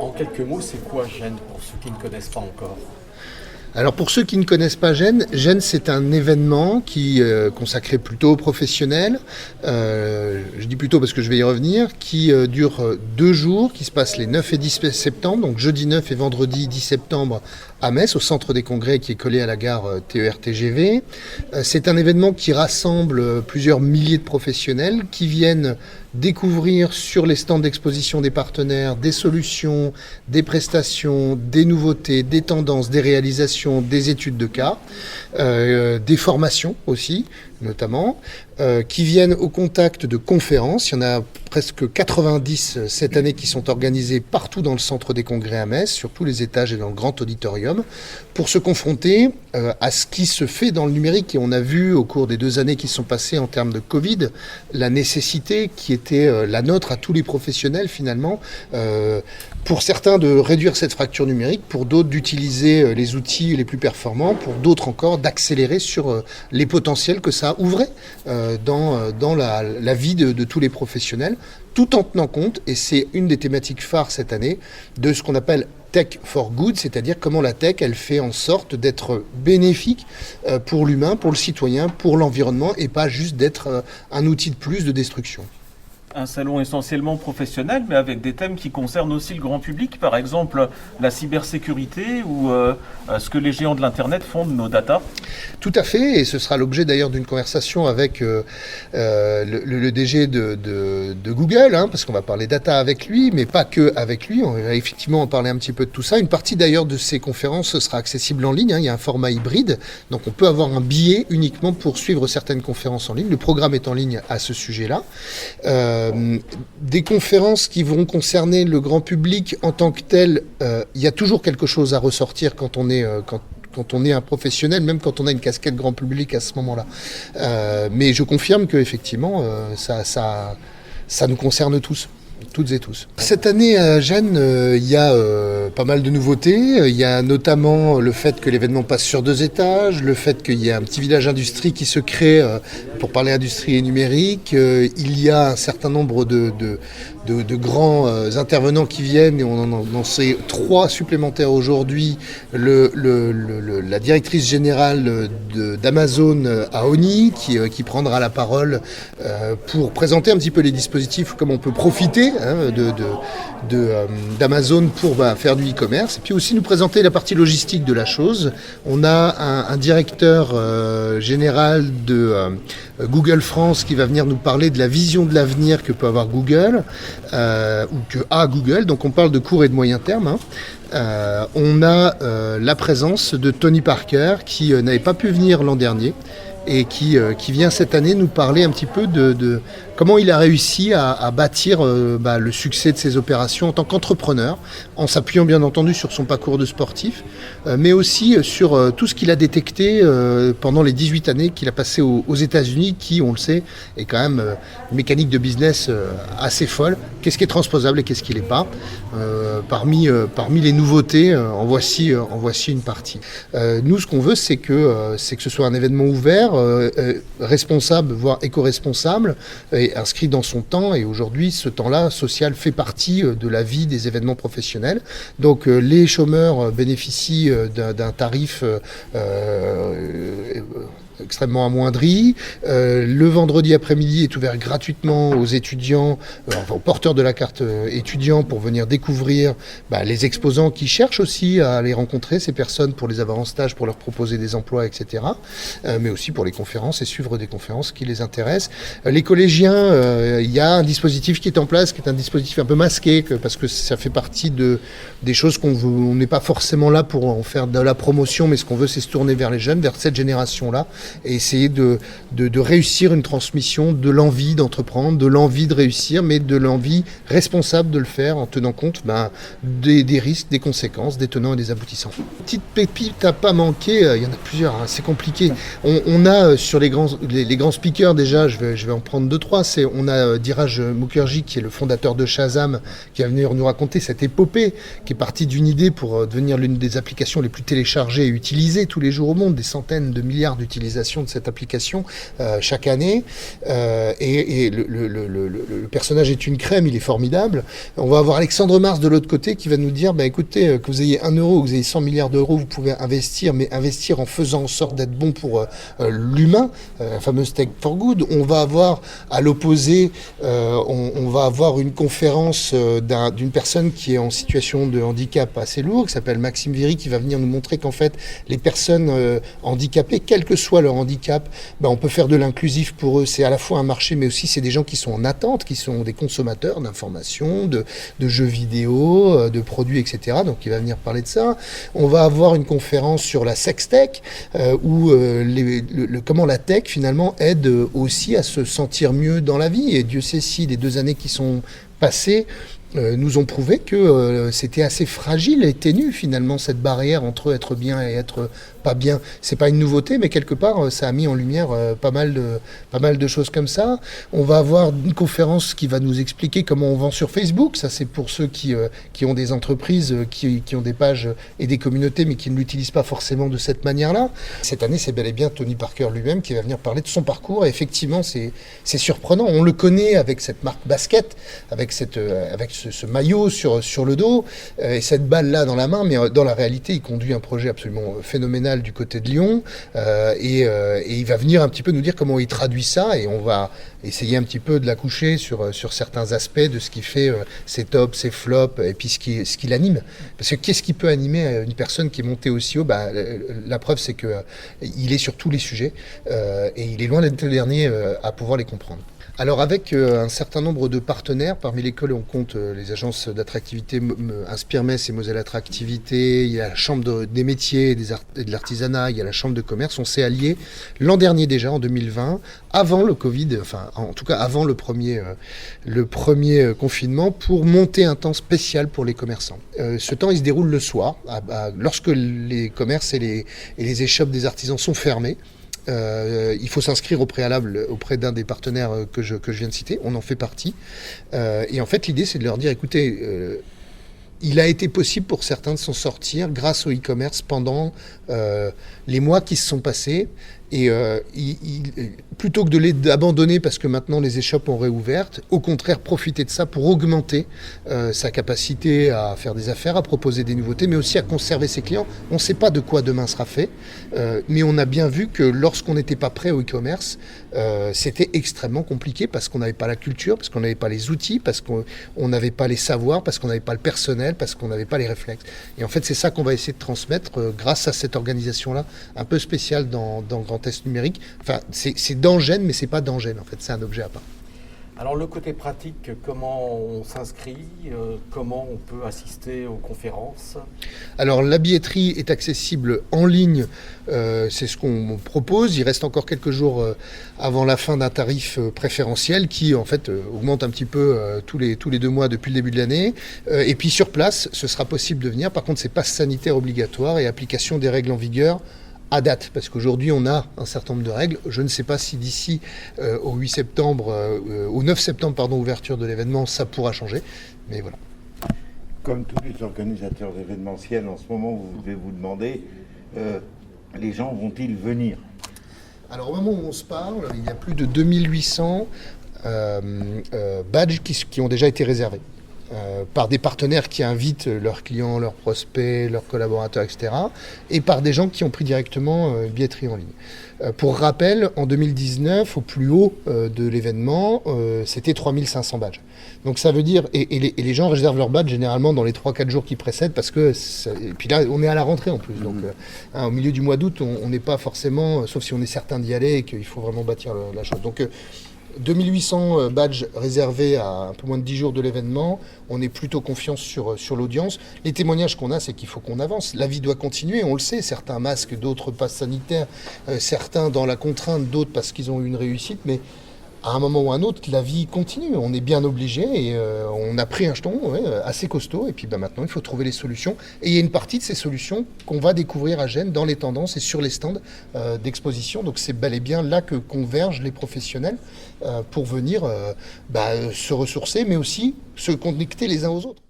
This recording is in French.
En quelques mots, c'est quoi Gênes pour ceux qui ne connaissent pas encore? Alors pour ceux qui ne connaissent pas Gênes, Gênes c'est un événement qui consacré plutôt aux professionnels, je dis plutôt parce que je vais y revenir, qui dure 2 jours, qui se passe les 9 et 10 septembre, donc jeudi 9 et vendredi 10 septembre à Metz, au centre des congrès qui est collé à la gare TER-TGV. C'est un événement qui rassemble plusieurs milliers de professionnels qui viennent découvrir sur les stands d'exposition des partenaires des solutions, des prestations, des nouveautés, des tendances, des réalisations, des études de cas, des formations aussi notamment, qui viennent au contact de conférences. Il y en a presque 90 cette année qui sont organisées partout dans le centre des congrès à Metz, sur tous les étages et dans le grand auditorium, pour se confronter à ce qui se fait dans le numérique. Et on a vu au cours des 2 années qui sont passées en termes de Covid, la nécessité qui était la nôtre à tous les professionnels finalement, pour certains de réduire cette fracture numérique, pour d'autres d'utiliser les outils les plus performants, pour d'autres encore d'accélérer sur les potentiels que ça ouvrait dans la vie de tous les professionnels, tout en tenant compte, et c'est une des thématiques phares cette année, de ce qu'on appelle Tech for Good, c'est-à-dire comment la tech, elle fait en sorte d'être bénéfique pour l'humain, pour le citoyen, pour l'environnement, et pas juste d'être un outil de plus de destruction. Un salon essentiellement professionnel, mais avec des thèmes qui concernent aussi le grand public, par exemple la cybersécurité ou ce que les géants de l'Internet font de nos datas. Tout à fait, et ce sera l'objet d'ailleurs d'une conversation avec le DG de Google, parce qu'on va parler data avec lui, mais pas que avec lui, on va effectivement en parler un petit peu de tout ça. Une partie d'ailleurs de ces conférences sera accessible en ligne, il y a un format hybride, donc on peut avoir un billet uniquement pour suivre certaines conférences en ligne. Le programme est en ligne à ce sujet-là. Des conférences qui vont concerner le grand public en tant que tel, il y a toujours quelque chose à ressortir quand on est un professionnel, même quand on a une casquette grand public à ce moment-là. Mais je confirme qu'effectivement, ça nous concerne tous. Toutes et tous. Cette année à Gênes, il y a pas mal de nouveautés. Il y a notamment le fait que l'événement passe sur 2 étages, le fait qu'il y a un petit village industrie qui se crée pour parler industrie et numérique. Il y a un certain nombre de grands intervenants qui viennent, et on en sait 3 supplémentaires aujourd'hui. La directrice générale d'Amazon à Oni qui prendra la parole pour présenter un petit peu les dispositifs, comment on peut profiter d'Amazon pour faire du e-commerce, et puis aussi nous présenter la partie logistique de la chose. On a un directeur général de Google France qui va venir nous parler de la vision de l'avenir que peut avoir Google, ou que a Google, donc on parle de court et de moyen terme. On a la présence de Tony Parker qui n'avait pas pu venir l'an dernier, et qui vient cette année nous parler un petit peu de comment il a réussi à bâtir le succès de ses opérations en tant qu'entrepreneur, en s'appuyant bien entendu sur son parcours de sportif, mais aussi sur tout ce qu'il a détecté pendant les 18 années qu'il a passé aux États-Unis, qui, on le sait, est quand même une mécanique de business assez folle. Qu'est-ce qui est transposable et qu'est-ce qui l'est pas. Parmi les nouveautés, en voici une partie. Nous, ce qu'on veut, c'est que ce soit un événement ouvert, responsable, voire éco-responsable, et inscrit dans son temps. Et aujourd'hui, ce temps-là social fait partie de la vie des événements professionnels. Donc les chômeurs bénéficient d'un tarif extrêmement amoindri. Le vendredi après-midi est ouvert gratuitement aux étudiants, aux porteurs de la carte étudiant, pour venir découvrir les exposants qui cherchent aussi à les rencontrer, ces personnes, pour les avoir en stage, pour leur proposer des emplois, etc. Mais aussi pour les conférences et suivre des conférences qui les intéressent. Les collégiens, il y a un dispositif qui est en place, qui est un dispositif un peu masqué, parce que ça fait partie des choses on n'est pas forcément là pour en faire de la promotion, mais ce qu'on veut, c'est se tourner vers les jeunes, vers cette génération-là, et essayer de réussir une transmission de l'envie d'entreprendre, de l'envie de réussir, mais de l'envie responsable de le faire en tenant compte des risques, des conséquences, des tenants et des aboutissants. Petite pépite à pas manquer, il y en a plusieurs, c'est compliqué. On a sur les grands speakers, déjà, je vais en prendre 2-3, on a Dheeraj Mukherjee, qui est le fondateur de Shazam, qui va venir nous raconter cette épopée qui est partie d'une idée pour devenir l'une des applications les plus téléchargées et utilisées tous les jours au monde, des centaines de milliards d'utilisateurs l'utilisation de cette application chaque année. Et le personnage est une crème, il est formidable. On va avoir Alexandre Mars de l'autre côté qui va nous dire, écoutez, que vous ayez 1 euro ou que vous ayez 100 milliards d'euros, vous pouvez investir, mais investir en faisant en sorte d'être bon pour l'humain, la fameuse Tech for Good. On va avoir à l'opposé, on va avoir une conférence d'une personne qui est en situation de handicap assez lourd, qui s'appelle Maxime Viry, qui va venir nous montrer qu'en fait, les personnes handicapées, quel que soit leur handicap, on peut faire de l'inclusif pour eux. C'est à la fois un marché, mais aussi c'est des gens qui sont en attente, qui sont des consommateurs d'informations, de jeux vidéo, de produits, etc. Donc il va venir parler de ça. On va avoir une conférence sur la sextech, où comment la tech finalement aide aussi à se sentir mieux dans la vie. Et Dieu sait si les 2 années qui sont passées nous ont prouvé que c'était assez fragile et ténu finalement cette barrière entre être bien et être pas bien. C'est pas une nouveauté, mais quelque part ça a mis en lumière pas mal de choses comme ça. On va avoir une conférence qui va nous expliquer comment on vend sur Facebook. Ça c'est pour ceux qui ont des entreprises, qui ont des pages et des communautés, mais qui ne l'utilisent pas forcément de cette manière-là. Cette année, c'est bel et bien Tony Parker lui-même qui va venir parler de son parcours. Et effectivement, c'est surprenant. On le connaît avec cette marque basket, avec ce maillot sur le dos et cette balle-là dans la main, mais dans la réalité, il conduit un projet absolument phénoménal du côté de Lyon et il va venir un petit peu nous dire comment il traduit ça et on va essayer un petit peu de l'accoucher sur certains aspects de ce qui fait ses tops, ses flops et puis ce qui l'anime. Parce que qu'est-ce qui peut animer une personne qui est montée aussi haut ? La preuve, c'est qu'il est sur tous les sujets et il est loin d'être le dernier à pouvoir les comprendre. Alors avec un certain nombre de partenaires, parmi lesquels on compte les agences d'attractivité Inspirmes et Moselle Attractivité, il y a la Chambre des métiers et de l'artisanat, il y a la Chambre de commerce, on s'est alliés l'an dernier déjà, en 2020, avant le Covid, enfin en tout cas avant le premier confinement, pour monter un temps spécial pour les commerçants. Ce temps il se déroule le soir, lorsque les commerces et les échoppes des artisans sont fermés. Il faut s'inscrire au préalable auprès d'un des partenaires que je viens de citer, on en fait partie. Et en fait, l'idée, c'est de leur dire, écoutez, il a été possible pour certains de s'en sortir grâce au e-commerce pendant les mois qui se sont passés. Et plutôt que de les abandonner parce que maintenant les échoppes ont réouvertes, au contraire profiter de ça pour augmenter sa capacité à faire des affaires, à proposer des nouveautés, mais aussi à conserver ses clients. On ne sait pas de quoi demain sera fait, mais on a bien vu que lorsqu'on n'était pas prêt au e-commerce, c'était extrêmement compliqué parce qu'on n'avait pas la culture, parce qu'on n'avait pas les outils, parce qu'on n'avait pas les savoirs, parce qu'on n'avait pas le personnel, parce qu'on n'avait pas les réflexes. Et en fait, c'est ça qu'on va essayer de transmettre grâce à cette organisation-là, un peu spéciale dans Grand Est numérique. Enfin, c'est dans Gênes, mais c'est pas dans Gênes, en fait, c'est un objet à part. Alors le côté pratique, comment on s'inscrit, comment on peut assister aux conférences ? Alors la billetterie est accessible en ligne, c'est ce qu'on propose. Il reste encore quelques jours avant la fin d'un tarif préférentiel qui en fait augmente un petit peu tous les 2 mois depuis le début de l'année. Et puis sur place, ce sera possible de venir. Par contre, c'est passe sanitaire obligatoire et application des règles en vigueur à date, parce qu'aujourd'hui on a un certain nombre de règles. Je ne sais pas si d'ici au 8 septembre, au 9 septembre, pardon, ouverture de l'événement, ça pourra changer, mais voilà. Comme tous les organisateurs d'événementiels, en ce moment, vous devez vous demander, les gens vont-ils venir ? Alors au moment où on se parle, il y a plus de 2800 badges qui ont déjà été réservés. Par des partenaires qui invitent leurs clients, leurs prospects, leurs collaborateurs, etc. et par des gens qui ont pris directement billetterie en ligne. Pour rappel, en 2019, au plus haut de l'événement, c'était 3500 badges. Donc ça veut dire, et les gens réservent leurs badges généralement dans les 3-4 jours qui précèdent, parce que, et puis là, on est à la rentrée en plus. Donc au milieu du mois d'août, on n'est pas forcément, sauf si on est certain d'y aller et qu'il faut vraiment bâtir la chose. Donc 2800 badges réservés à un peu moins de 10 jours de l'événement. On est plutôt confiant sur l'audience. Les témoignages qu'on a, c'est qu'il faut qu'on avance. La vie doit continuer, on le sait. Certains masques, d'autres passes sanitaires, certains dans la contrainte, d'autres parce qu'ils ont eu une réussite. Mais à un moment ou à un autre, la vie continue. On est bien obligé et on a pris un jeton assez costaud. Et puis maintenant, il faut trouver les solutions. Et il y a une partie de ces solutions qu'on va découvrir à Gênes dans les tendances et sur les stands d'exposition. Donc c'est bel et bien là que convergent les professionnels pour venir se ressourcer, mais aussi se connecter les uns aux autres.